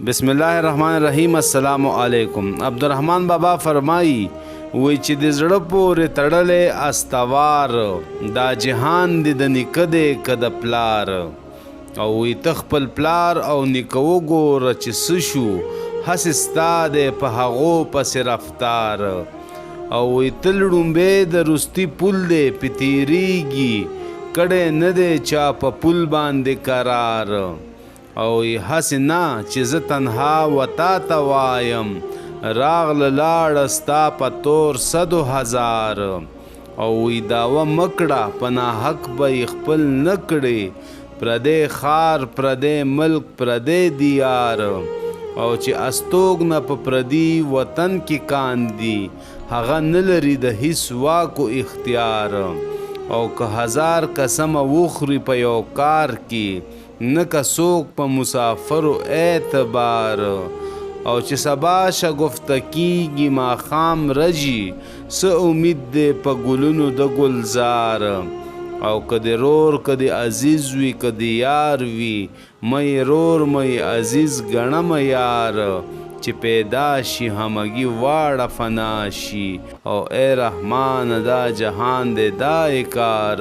بسم الله الرحمن الرحیم. السلام علیکم. عبدالرحمن بابا فرمایي وی چې د زړه پورې تړلې استوار دا جهان دی د نيکه دی که د پلار، او وی ته خپل پلار او نیکه وګوره چې څه شو، هسې ستا دی په هغو پسې رفتار، او وی تل ړومبی د روستي پل دی پې تېرېږي، کډی نه دی چا په پل باندې قرار، او هسې نه چې زه تنها وتا ته وایم، راغله لاړه ستا په تور 100,000، او وی داوه مکړه په ناحق به یې خپل نه کړې، پردی ښار پردی ملک پردی دیار، او چې استوګنه په پردي وطن کې کاندي، هغه نه لري د هیڅ واک و اختیار، او که 1000 قسمه وخوري په یو کار کې، نه که څوک په مسافرو اعتبار، او چې سبا شګفته کېږي ماښام رژي، څه امید دی په ګلونو د ګلزار، او که د رور که د عزیز وي که د یار وي، مې رور مې عزیز ګڼمه یار، چې پیدا شي همګي واړه فنا شي، او ای رحمان دا جهان دی دا کار،